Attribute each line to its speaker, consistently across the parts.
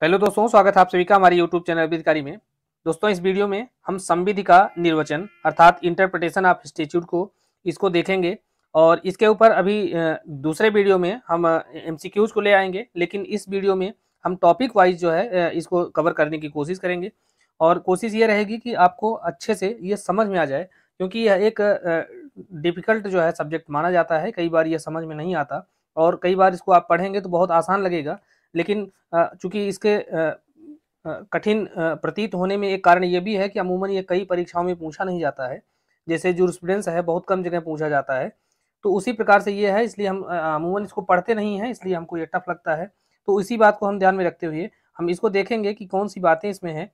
Speaker 1: Hello दोस्तों, स्वागत है आप सभी का हमारे यूट्यूब चैनल अभिधिकारी में। दोस्तों, इस वीडियो में हम संविधि का निर्वचन अर्थात इंटरप्रिटेशन ऑफ स्टैट्यूट को इसको देखेंगे और इसके ऊपर अभी दूसरे वीडियो में हम एमसीक्यूज को ले आएंगे, लेकिन इस वीडियो में हम टॉपिक वाइज जो है इसको कवर करने की कोशिश करेंगे और कोशिश ये रहेगी कि आपको अच्छे से ये समझ में आ जाए, क्योंकि यह एक डिफिकल्ट जो है सब्जेक्ट माना जाता है। कई बार ये समझ में नहीं आता और कई बार इसको आप पढ़ेंगे तो बहुत आसान लगेगा, लेकिन चूंकि इसके कठिन प्रतीत होने में एक कारण ये भी है कि अमूमन ये कई परीक्षाओं में पूछा नहीं जाता है। जैसे जूरिस्प्रूडेंस है, बहुत कम जगह पूछा जाता है, तो उसी प्रकार से ये है, इसलिए हम अमूमन इसको पढ़ते नहीं हैं, इसलिए हमको ये टफ लगता है। तो इसी बात को हम ध्यान में रखते हुए हम इसको देखेंगे कि कौन सी बातें इसमें हैं,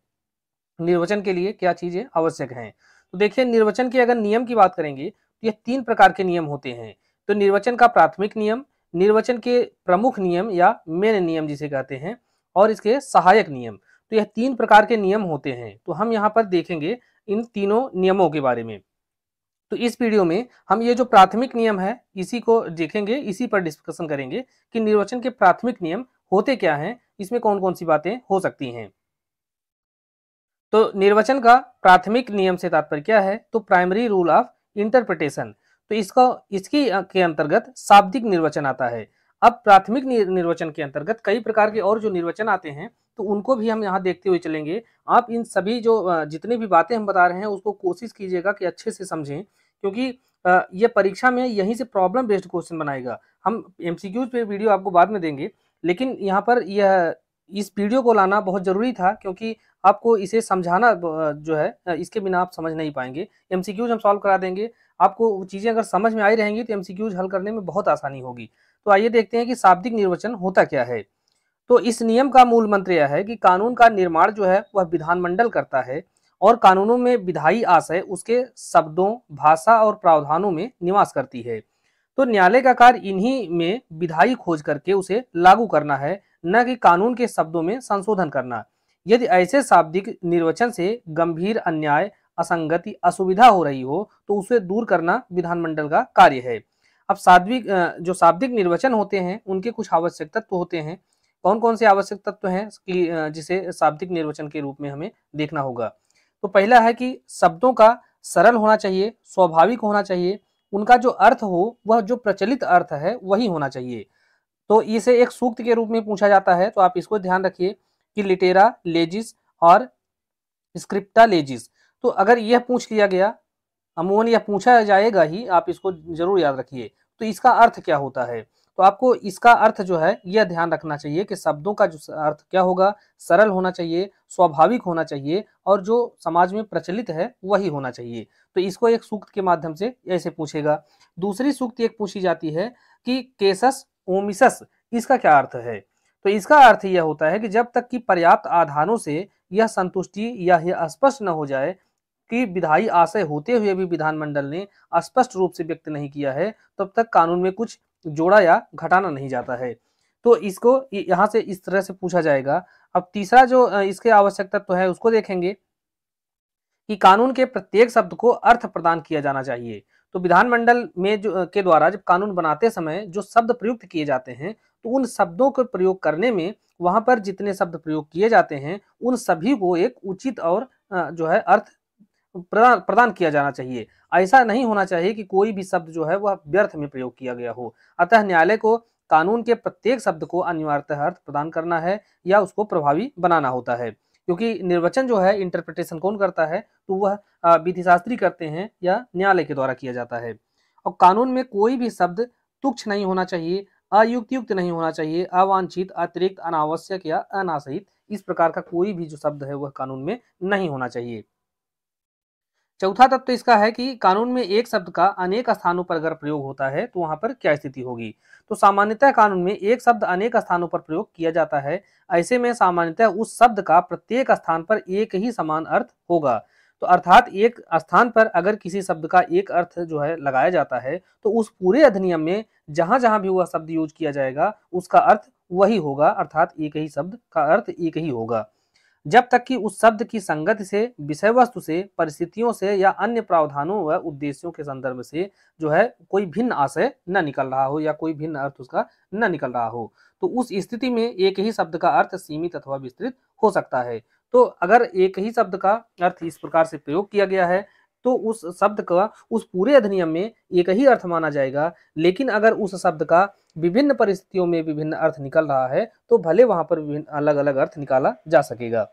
Speaker 1: निर्वचन के लिए क्या चीजें आवश्यक हैं। तो देखिए, निर्वचन के अगर नियम की बात करेंगे तो ये 3 प्रकार के नियम होते हैं। तो निर्वचन का प्राथमिक नियम, निर्वचन के प्रमुख नियम या मेन नियम जिसे कहते हैं, और इसके सहायक नियम। तो यह 3 प्रकार के नियम होते हैं। तो हम यहाँ पर देखेंगे इन तीनों नियमों के बारे में। तो इस वीडियो में हम ये जो प्राथमिक नियम है इसी को देखेंगे, इसी पर डिस्कशन करेंगे कि निर्वचन के प्राथमिक नियम होते क्या हैं, इसमें कौन कौन सी बातें हो सकती हैं। तो निर्वचन का प्राथमिक नियम से तात्पर्य क्या है? तो प्राइमरी रूल ऑफ इंटरप्रिटेशन। तो इसकी के अंतर्गत शाब्दिक निर्वचन आता है। अब प्राथमिक निर्वचन के अंतर्गत कई प्रकार के और जो निर्वचन आते हैं, तो उनको भी हम यहाँ देखते हुए चलेंगे। आप इन सभी जो जितनी भी बातें हम बता रहे हैं उसको कोशिश कीजिएगा कि अच्छे से समझें, क्योंकि ये परीक्षा में यहीं से प्रॉब्लम बेस्ड क्वेश्चन बनाएगा। हम एमसीक्यूज पे वीडियो आपको बाद में देंगे, लेकिन यहाँ पर यह इस वीडियो को लाना बहुत जरूरी था, क्योंकि आपको इसे समझाना जो है इसके बिना आप समझ नहीं पाएंगे। एमसीक्यूज हम सॉल्व करा देंगे, आपको चीजें अगर समझ में आई रहेंगी तो एमसीक्यूज हल करने में बहुत आसानी होगी। तो आइए देखते हैं कि शाब्दिक निर्वचन होता क्या है। तो इस नियम का मूल मंत्र यह है कि कानून का निर्माण जो है वह विधानमंडल करता है और कानूनों में विधायी आशय उसके शब्दों, भाषा और प्रावधानों में निवास करती है। तो न्यायालय का कार्य इन्हीं में विधायी खोज करके उसे लागू करना है, न कि कानून के शब्दों में संशोधन करना। यदि ऐसे शाब्दिक निर्वचन से गंभीर अन्याय, असंगति, असुविधा हो रही हो तो उसे दूर करना विधानमंडल का कार्य है। अब जो शाब्दिक निर्वचन होते हैं उनके कुछ आवश्यक तत्व होते हैं। कौन कौन से आवश्यक तत्व हैं कि जिसे शाब्दिक निर्वचन के रूप में हमें देखना होगा? तो पहला है कि शब्दों का सरल होना चाहिए, स्वाभाविक होना चाहिए, उनका जो अर्थ हो वह जो प्रचलित अर्थ है वही होना चाहिए। तो इसे एक सूक्त के रूप में पूछा जाता है, तो आप इसको ध्यान रखिए कि लिटेरा लेजिस और स्क्रिप्टा लेजिस। तो अगर यह पूछ लिया गया, अमूमन यह पूछा जाएगा ही, आप इसको जरूर याद रखिए। तो इसका अर्थ क्या होता है? तो आपको इसका अर्थ जो है यह ध्यान रखना चाहिए कि शब्दों का जो अर्थ क्या होगा, सरल होना चाहिए, स्वाभाविक होना चाहिए और जो समाज में प्रचलित है वही होना चाहिए। तो इसको एक सूक्त के माध्यम से ऐसे पूछेगा। दूसरी सूक्त एक पूछी जाती है कि केसस ओमिसस, इसका क्या अर्थ है? तो इसका अर्थ यह होता है कि जब तक कि पर्याप्त आधारों से यह संतुष्टि या यह स्पष्ट न हो जाए कि विधायी आशय होते हुए भी विधानमंडल ने स्पष्ट रूप से व्यक्त नहीं किया है, तब तक कानून में कुछ जोड़ा या घटाना नहीं जाता है। तो इसको यहाँ से इस तरह से पूछा जाएगा। अब तीसरा जो इसके आवश्यक तत्व है उसको देखेंगे कि कानून के प्रत्येक शब्द को अर्थ प्रदान किया जाना चाहिए। तो विधानमंडल में जो के द्वारा जब कानून बनाते समय जो शब्द प्रयुक्त किए जाते हैं, तो उन शब्दों को प्रयोग करने में वहां पर जितने शब्द प्रयोग किए जाते हैं उन सभी को एक उचित और जो है अर्थ प्रदान किया जाना चाहिए। ऐसा नहीं होना चाहिए कि कोई भी शब्द जो है वह व्यर्थ में प्रयोग किया गया हो। अतः न्यायालय को कानून के प्रत्येक शब्द को अनिवार्यतः अर्थ प्रदान करना है या उसको प्रभावी बनाना होता है, क्योंकि निर्वचन जो है इंटरप्रिटेशन कौन करता है? तो वह विधिशास्त्री करते हैं या न्यायालय के द्वारा किया जाता है। और कानून में कोई भी शब्द तुच्छ नहीं होना चाहिए, अयुक्तियुक्त नहीं होना चाहिए, अवांछित, अतिरिक्त, अनावश्यक या अनासहित, इस प्रकार का कोई भी जो शब्द है वह कानून में नहीं होना चाहिए। चौथा तत्व इसका है कि कानून में एक शब्द का अनेक स्थानों पर अगर प्रयोग होता है तो वहां पर क्या स्थिति होगी? तो सामान्यतः कानून में एक शब्द अनेक स्थानों पर प्रयोग किया जाता है। ऐसे में सामान्यतः उस शब्द का प्रत्येक स्थान पर एक ही समान अर्थ होगा। तो अर्थात एक स्थान पर अगर किसी शब्द का एक अर्थ जो है लगाया जाता है, तो उस पूरे अधिनियम में जहां जहां भी वह शब्द यूज किया जाएगा उसका अर्थ वही होगा, अर्थात एक ही शब्द का अर्थ एक ही होगा। जब तक कि उस शब्द की संगति से, विषय वस्तु से, परिस्थितियों से या अन्य प्रावधानों व उद्देश्यों के संदर्भ से जो है कोई भिन्न आशय न निकल रहा हो या कोई भिन्न अर्थ उसका न निकल रहा हो। तो उस स्थिति में एक ही शब्द का अर्थ सीमित अथवा विस्तृत हो सकता है। तो अगर एक ही शब्द का अर्थ इस प्रकार से प्रयोग किया गया है तो उस शब्द का उस पूरे अधिनियम में एक ही अर्थ माना जाएगा। लेकिन अगर उस शब्द का विभिन्न परिस्थितियों में विभिन्न अर्थ निकल रहा है तो भले वहां पर विभिन्न अलग अलग अर्थ निकाला जा सकेगा।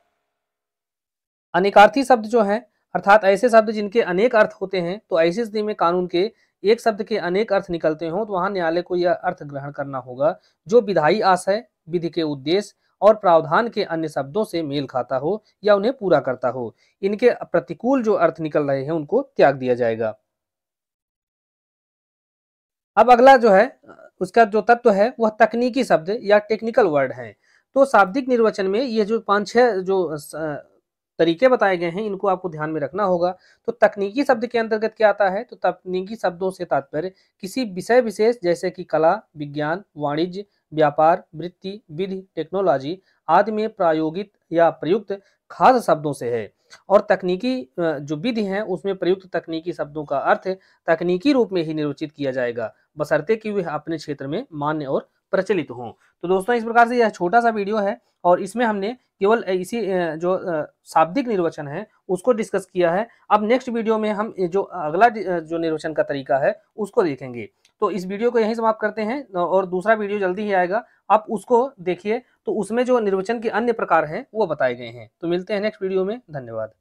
Speaker 1: अनेकार्थी शब्द जो है अर्थात ऐसे शब्द जिनके अनेक अर्थ होते हैं, तो ऐसी स्थिति में कानून के एक शब्द के अनेक अर्थ निकलते हों तो वहां न्यायालय को यह अर्थ ग्रहण करना होगा जो विधायी आशय, विधि के उद्देश्य और प्रावधान के अन्य शब्दों से मेल खाता हो या उन्हें पूरा करता हो। इनके प्रतिकूल जो अर्थ निकल रहे हैं उनको त्याग दिया जाएगा। अब अगला जो है उसका जो तत्व है वह तकनीकी शब्द या टेक्निकल वर्ड है। तो शाब्दिक निर्वचन में ये जो 5-6 जो तरीके बताए गए हैं इनको आपको ध्यान में रखना होगा। तो तकनीकी शब्द के अंतर्गत क्या आता है, तो तकनीकी शब्दों से तात्पर्य किसी विषय विशेष जैसे कि कला, विज्ञान, वाणिज्य, व्यापार, वृत्ति, विधि, टेक्नोलॉजी आदि में प्रायोगित या प्रयुक्त खास शब्दों से है। और तकनीकी जो विधि है उसमें प्रयुक्त तकनीकी शब्दों का अर्थ तकनीकी रूप में ही निर्वचित किया जाएगा, बशर्ते कि वे अपने क्षेत्र में मान्य और प्रचलित हों। तो दोस्तों इस प्रकार से यह छोटा सा वीडियो है और इसमें हमने केवल इसी जो शाब्दिक निर्वचन है उसको डिस्कस किया है। अब नेक्स्ट वीडियो में हम जो अगला जो निर्वचन का तरीका है उसको देखेंगे। तो इस वीडियो को यहीं समाप्त करते हैं और दूसरा वीडियो जल्दी ही आएगा, आप उसको देखिए। तो उसमें जो निर्वचन के अन्य प्रकार हैं वो बताए गए हैं। तो मिलते हैं नेक्स्ट वीडियो में, धन्यवाद।